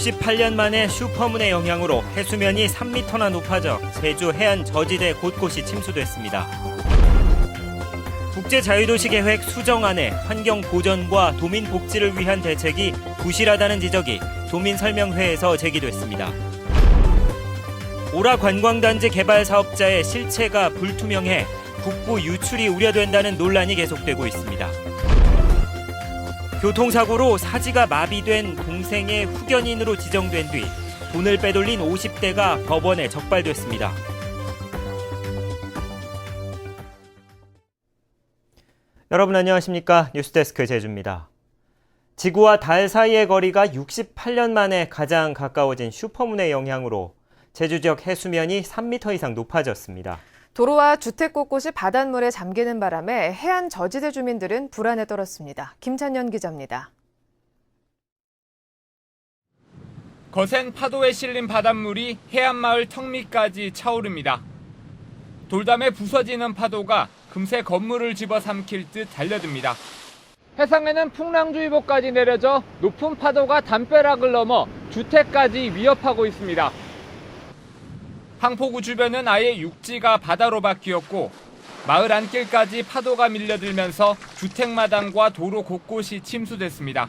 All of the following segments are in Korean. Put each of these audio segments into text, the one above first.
68년 만에 슈퍼문의 영향으로 해수면이 3m나 높아져 제주 해안 저지대 곳곳이 침수됐습니다. 국제자유도시계획 수정안에 환경 보전과 도민 복지를 위한 대책이 부실하다는 지적이 도민설명회에서 제기됐습니다. 오라 관광단지 개발 사업자의 실체가 불투명해 국부 유출이 우려된다는 논란이 계속되고 있습니다. 교통사고로 사지가 마비된 동생의 후견인으로 지정된 뒤 돈을 빼돌린 50대가 법원에 적발됐습니다. 여러분 안녕하십니까? 뉴스데스크 제주입니다. 지구와 달 사이의 거리가 68년 만에 가장 가까워진 슈퍼문의 영향으로 제주 지역 해수면이 3m 이상 높아졌습니다. 도로와 주택 곳곳이 바닷물에 잠기는 바람에 해안 저지대 주민들은 불안에 떨었습니다. 김찬현 기자입니다. 거센 파도에 실린 바닷물이 해안마을 턱 밑까지 차오릅니다. 돌담에 부서지는 파도가 금세 건물을 집어삼킬 듯 달려듭니다. 해상에는 풍랑주의보까지 내려져 높은 파도가 담벼락을 넘어 주택까지 위협하고 있습니다. 항포구 주변은 아예 육지가 바다로 바뀌었고 마을 안길까지 파도가 밀려들면서 주택마당과 도로 곳곳이 침수됐습니다.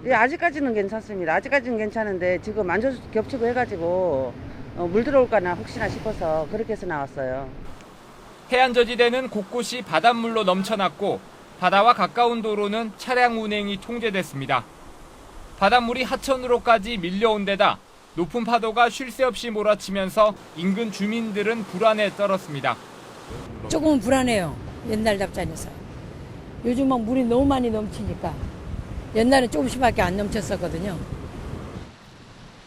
예, 아직까지는 괜찮습니다. 아직까지는 괜찮은데 지금 안전 겹치고 해가지고 물 들어올까나 혹시나 싶어서 그렇게 해서 나왔어요. 해안 저지대는 곳곳이 바닷물로 넘쳐났고 바다와 가까운 도로는 차량 운행이 통제됐습니다. 바닷물이 하천으로까지 밀려온 데다 높은 파도가 쉴 새 없이 몰아치면서 인근 주민들은 불안에 떨었습니다. 조금은 불안해요. 옛날답지 않아서. 요즘은 물이 너무 많이 넘치니까. 옛날엔 조금씩밖에 안 넘쳤었거든요.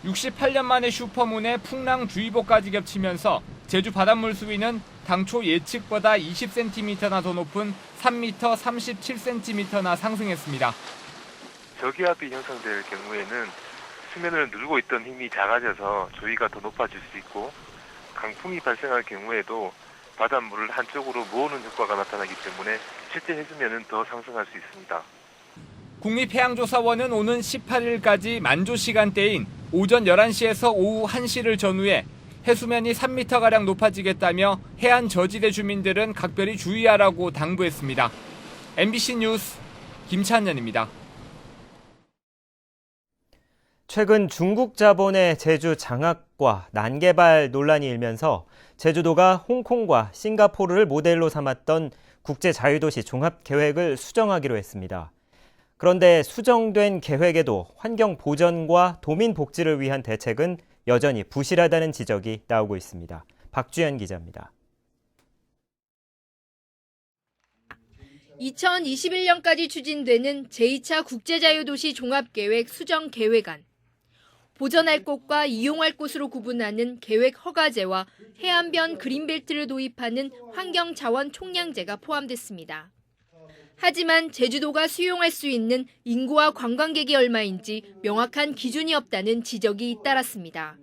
68년 만에 슈퍼문에 풍랑주의보까지 겹치면서 제주 바닷물 수위는 당초 예측보다 20cm나 더 높은 3m 37cm나 상승했습니다. 저기압이 형성될 경우에는 수면을 누르고 있던 힘이 작아져서 조위가 더 높아질 수 있고 강풍이 발생할 경우에도 바닷물을 한쪽으로 모으는 효과가 나타나기 때문에 실제 해수면은 더 상승할 수 있습니다. 국립해양조사원은 오는 18일까지 만조 시간대인 오전 11시에서 오후 1시를 전후해 해수면이 3m가량 높아지겠다며 해안 저지대 주민들은 각별히 주의하라고 당부했습니다. MBC 뉴스 김찬현입니다. 최근 중국 자본의 제주 장악과 난개발 논란이 일면서 제주도가 홍콩과 싱가포르를 모델로 삼았던 국제자유도시 종합계획을 수정하기로 했습니다. 그런데 수정된 계획에도 환경 보전과 도민 복지를 위한 대책은 여전히 부실하다는 지적이 나오고 있습니다. 박주연 기자입니다. 2021년까지 추진되는 제2차 국제자유도시 종합계획 수정 계획안. 보전할 곳과 이용할 곳으로 구분하는 계획 허가제와 해안변 그린벨트를 도입하는 환경자원 총량제가 포함됐습니다. 하지만 제주도가 수용할 수 있는 인구와 관광객이 얼마인지 명확한 기준이 없다는 지적이 잇따랐습니다.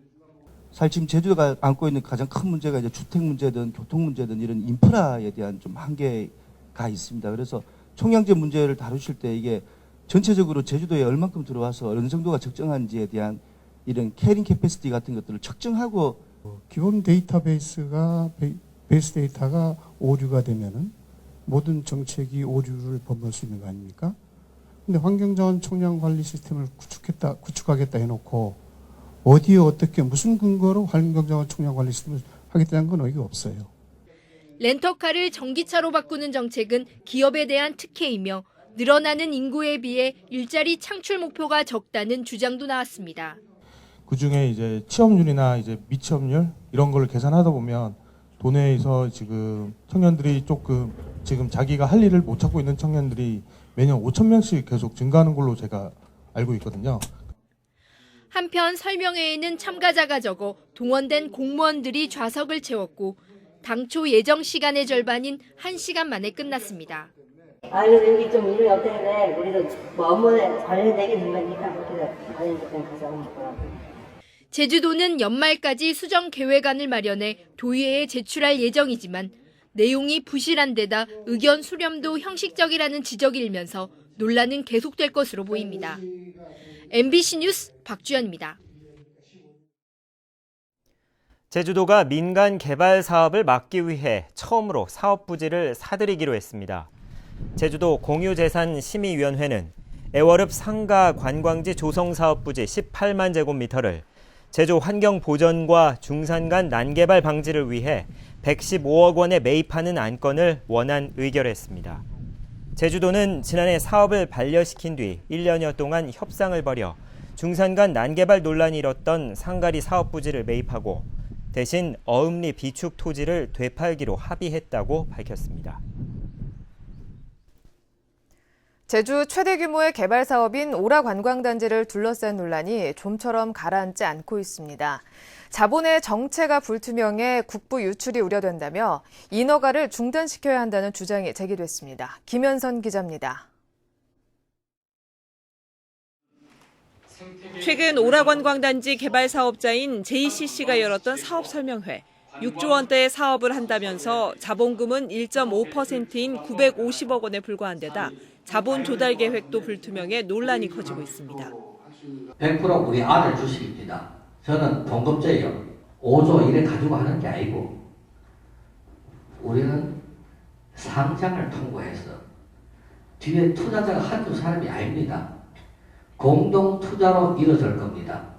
사실 지금 제주도가 안고 있는 가장 큰 문제가 이제 주택 문제든 교통 문제든 이런 인프라에 대한 좀 한계가 있습니다. 그래서 총량제 문제를 다루실 때 이게 전체적으로 제주도에 얼만큼 들어와서 어느 정도가 적정한지에 대한 이런 캐링 캐패시티 같은 것들을 측정하고 기본 데이터베이스가 베이스 데이터가 오류가 되면은 모든 정책이 오류를 범할 수 있는 거 아닙니까? 근데 환경자원 총량 관리 시스템을 구축하겠다 해놓고 어디에 어떻게 무슨 근거로 환경자원 총량 관리 시스템을 하겠다는 건 의의가 없어요. 렌터카를 전기차로 바꾸는 정책은 기업에 대한 특혜이며 늘어나는 인구에 비해 일자리 창출 목표가 적다는 주장도 나왔습니다. 그중에 이제 취업률이나 이제 미취업률 이런 걸 계산하다 보면 도내에서 지금 청년들이 조금 지금 자기가 할 일을 못 찾고 있는 청년들이 매년 5,000명씩 계속 증가하는 걸로 제가 알고 있거든요. 한편 설명회에는 참가자가 적어 동원된 공무원들이 좌석을 채웠고 당초 예정 시간의 절반인 1시간 만에 끝났습니다. 그래서 여기 좀 일이 없대는데 우리도 뭐 업무에 관련되겠는 거니까 그렇게 관련된 가져오니까. 제주도는 연말까지 수정 계획안을 마련해 도의회에 제출할 예정이지만 내용이 부실한 데다 의견 수렴도 형식적이라는 지적이 일면서 논란은 계속될 것으로 보입니다. MBC 뉴스 박주연입니다. 제주도가 민간 개발 사업을 막기 위해 처음으로 사업 부지를 사들이기로 했습니다. 제주도 공유재산심의위원회는 애월읍 상가 관광지 조성 사업 부지 18만 제곱미터를 제주 환경 보전과 중산 간 난개발 방지를 위해 115억 원에 매입하는 안건을 원안 의결했습니다. 제주도는 지난해 사업을 반려시킨 뒤 1년여 동안 협상을 벌여 중산 간 난개발 논란이 일었던 상가리 사업 부지를 매입하고 대신 어음리 비축 토지를 되팔기로 합의했다고 밝혔습니다. 제주 최대 규모의 개발 사업인 오라 관광단지를 둘러싼 논란이 좀처럼 가라앉지 않고 있습니다. 자본의 정체가 불투명해 국부 유출이 우려된다며 인허가를 중단시켜야 한다는 주장이 제기됐습니다. 김현선 기자입니다. 최근 오라관광단지 개발 사업자인 JCC가 열었던 사업 설명회. 6조 원대의 사업을 한다면서 자본금은 1.5%인 950억 원에 불과한 데다 자본 조달 계획도 불투명해 논란이 커지고 있습니다. 100% 우리 아들 주식입니다. 저는 동급제예요. 5조 이래 가지고 하는 게 아니고 우리는 상장을 통과해서 뒤에 투자자가 한두 사람이 아닙니다. 공동 투자로 이루어질 겁니다.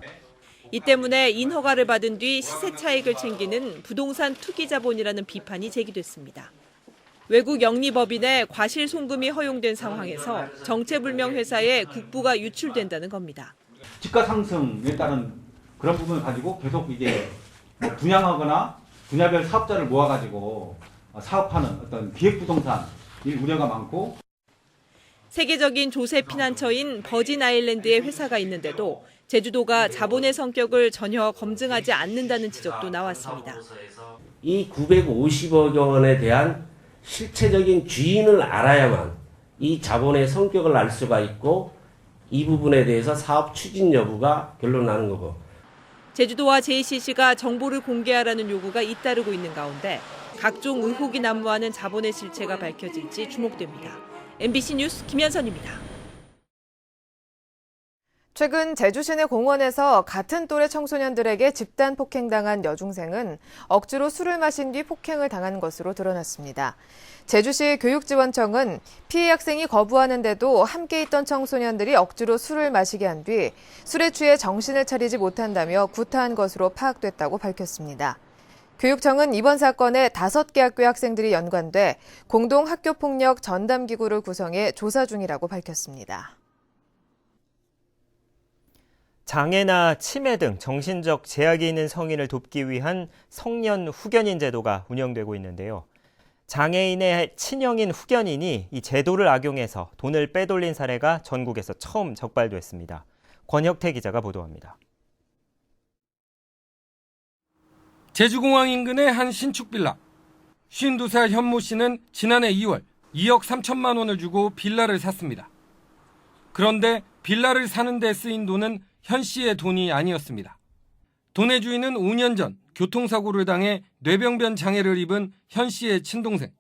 이 때문에 인허가를 받은 뒤 시세 차익을 챙기는 부동산 투기 자본이라는 비판이 제기됐습니다. 외국 영리법인의 과실 송금이 허용된 상황에서 정체불명 회사에 국부가 유출된다는 겁니다. 집가 상승에 따른 그런 부분을 가지고 계속 이게 분양하거나 분야별 사업자를 모아가지고 사업하는 어떤 기획부동산 이 우려가 많고 세계적인 조세 피난처인 버진 아일랜드에 회사가 있는데도 제주도가 자본의 성격을 전혀 검증하지 않는다는 지적도 나왔습니다. 이 950억 원에 대한 실체적인 주인을 알아야만 이 자본의 성격을 알 수가 있고 이 부분에 대해서 사업 추진 여부가 결론나는 거고. 제주도와 JCC가 정보를 공개하라는 요구가 잇따르고 있는 가운데 각종 의혹이 난무하는 자본의 실체가 밝혀질지 주목됩니다. MBC 뉴스 김현선입니다. 최근 제주 시내 공원에서 같은 또래 청소년들에게 집단 폭행당한 여중생은 억지로 술을 마신 뒤 폭행을 당한 것으로 드러났습니다. 제주시 교육지원청은 피해 학생이 거부하는데도 함께 있던 청소년들이 억지로 술을 마시게 한 뒤 술에 취해 정신을 차리지 못한다며 구타한 것으로 파악됐다고 밝혔습니다. 교육청은 이번 사건에 5개 학교의 학생들이 연관돼 공동 학교폭력 전담기구를 구성해 조사 중이라고 밝혔습니다. 장애나 치매 등 정신적 제약이 있는 성인을 돕기 위한 성년 후견인 제도가 운영되고 있는데요. 장애인의 친형인 후견인이 이 제도를 악용해서 돈을 빼돌린 사례가 전국에서 처음 적발됐습니다. 권혁태 기자가 보도합니다. 제주공항 인근의 한 신축 빌라. 52살 현모 씨는 지난해 2월 2억 3천만 원을 주고 빌라를 샀습니다. 그런데 빌라를 사는 데 쓰인 돈은 현 씨의 돈이 아니었습니다. 돈의 주인은 5년 전 교통사고를 당해 뇌병변 장애를 입은 현 씨의 친동생.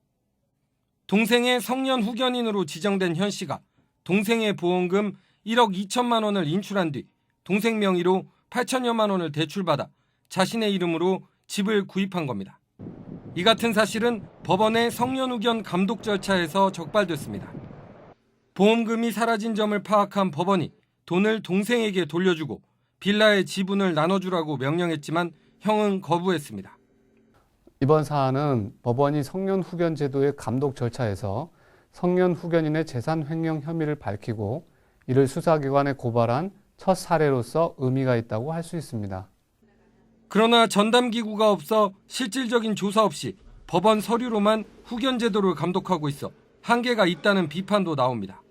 동생의 성년 후견인으로 지정된 현 씨가 동생의 보험금 1억 2천만 원을 인출한 뒤 동생 명의로 8천여만 원을 대출받아 자신의 이름으로 집을 구입한 겁니다. 이 같은 사실은 법원의 성년 후견 감독 절차에서 적발됐습니다. 보험금이 사라진 점을 파악한 법원이 돈을 동생에게 돌려주고 빌라의 지분을 나눠주라고 명령했지만 형은 거부했습니다. 이번 사안은 법원이 성년 후견 제도의 감독 절차에서 성년 후견인의 재산 횡령 혐의를 밝히고 이를 수사기관에 고발한 첫 사례로서 의미가 있다고 할 수 있습니다. 그러나 전담기구가 없어 실질적인 조사 없이 법원 서류로만 후견 제도를 감독하고 있어 한계가 있다는 비판도 나옵니다.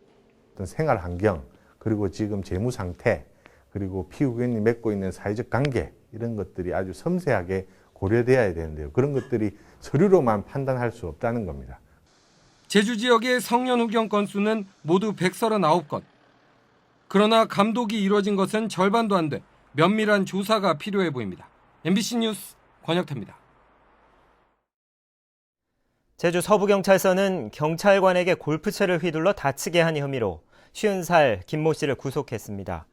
어떤 생활 환경, 그리고 지금 재무 상태, 그리고 피후견인이 맺고 있는 사회적 관계 이런 것들이 아주 섬세하게 고려돼야 되는데요. 그런 것들이 서류로만 판단할 수 없다는 겁니다. 제주 지역의 성년 후견 건수는 모두 139건. 그러나 감독이 이루어진 것은 절반도 안 돼 면밀한 조사가 필요해 보입니다. MBC 뉴스 권혁태입니다. 제주 서부경찰서는 경찰관에게 골프채를 휘둘러 다치게 한 혐의로 50살 김모 씨를 구속했습니다.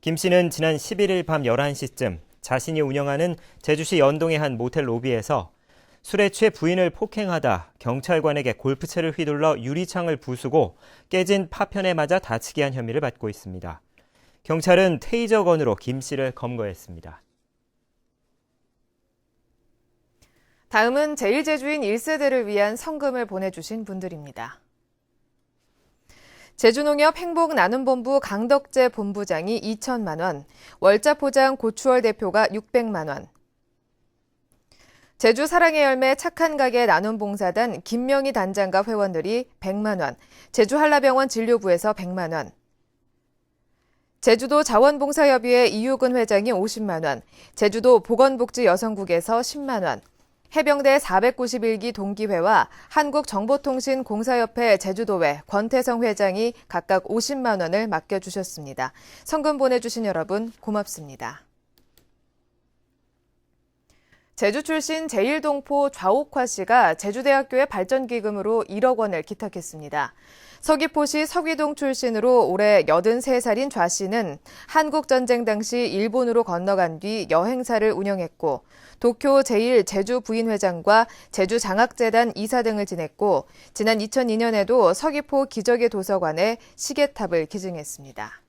김 씨는 지난 11일 밤 11시쯤 자신이 운영하는 제주시 연동의 한 모텔 로비에서 술에 취해 부인을 폭행하다 경찰관에게 골프채를 휘둘러 유리창을 부수고 깨진 파편에 맞아 다치게 한 혐의를 받고 있습니다. 경찰은 테이저건으로 김 씨를 검거했습니다. 다음은 제1제주인 1세대를 위한 성금을 보내주신 분들입니다. 제주농협 행복나눔본부 강덕재 본부장이 2천만 원, 월자포장 고추월 대표가 600만 원, 제주 사랑의 열매 착한 가게 나눔봉사단 김명희 단장과 회원들이 100만 원, 제주 한라병원 진료부에서 100만 원, 제주도 자원봉사협의회 이유근 회장이 50만 원, 제주도 보건복지여성국에서 10만 원, 해병대 491기 동기회와 한국정보통신공사협회 제주도회 권태성 회장이 각각 50만 원을 맡겨주셨습니다. 성금 보내주신 여러분 고맙습니다. 제주 출신 제1동포 좌옥화 씨가 제주대학교의 발전기금으로 1억 원을 기탁했습니다. 서귀포시 서귀동 출신으로 올해 83살인 좌 씨는 한국전쟁 당시 일본으로 건너간 뒤 여행사를 운영했고 도쿄 제1제주 부인회장과 제주장학재단 이사 등을 지냈고 지난 2002년에도 서귀포 기적의 도서관에 시계탑을 기증했습니다.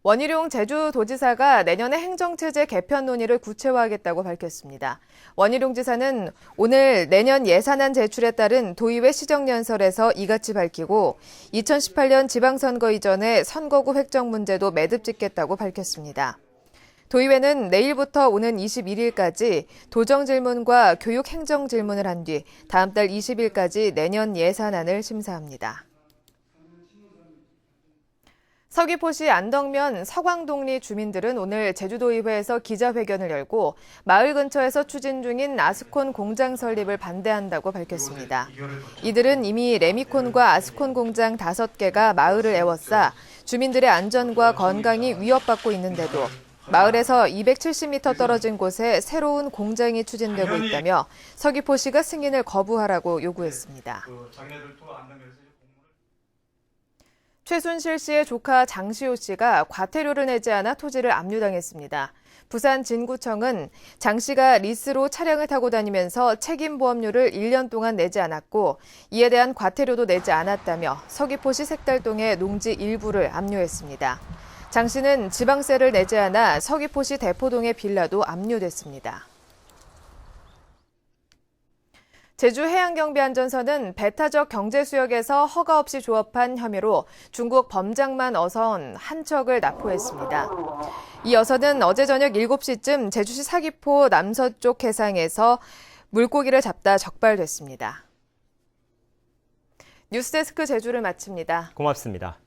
원희룡 제주도지사가 내년에 행정체제 개편 논의를 구체화하겠다고 밝혔습니다. 원희룡 지사는 오늘 내년 예산안 제출에 따른 도의회 시정연설에서 이같이 밝히고 2018년 지방선거 이전에 선거구 획정 문제도 매듭 짓겠다고 밝혔습니다. 도의회는 내일부터 오는 21일까지 도정질문과 교육행정질문을 한 뒤 다음 달 20일까지 내년 예산안을 심사합니다. 서귀포시 안덕면 서광동리 주민들은 오늘 제주도의회에서 기자회견을 열고 마을 근처에서 추진 중인 아스콘 공장 설립을 반대한다고 밝혔습니다. 이들은 이미 레미콘과 아스콘 공장 5개가 마을을 에워싸 주민들의 안전과 건강이 위협받고 있는데도 마을에서 270m 떨어진 곳에 새로운 공장이 추진되고 있다며 서귀포시가 승인을 거부하라고 요구했습니다. 최순실 씨의 조카 장시호 씨가 과태료를 내지 않아 토지를 압류당했습니다. 부산 진구청은 장 씨가 리스로 차량을 타고 다니면서 책임보험료를 1년 동안 내지 않았고 이에 대한 과태료도 내지 않았다며 서귀포시 색달동의 농지 일부를 압류했습니다. 장 씨는 지방세를 내지 않아 서귀포시 대포동의 빌라도 압류됐습니다. 제주해양경비안전선은 배타적 경제수역에서 허가 없이 조업한 혐의로 중국 범장만 어선 한 척을 납포했습니다. 이 어선은 어제 저녁 7시쯤 제주시 사기포 남서쪽 해상에서 물고기를 잡다 적발됐습니다. 뉴스데스크 제주를 마칩니다. 고맙습니다.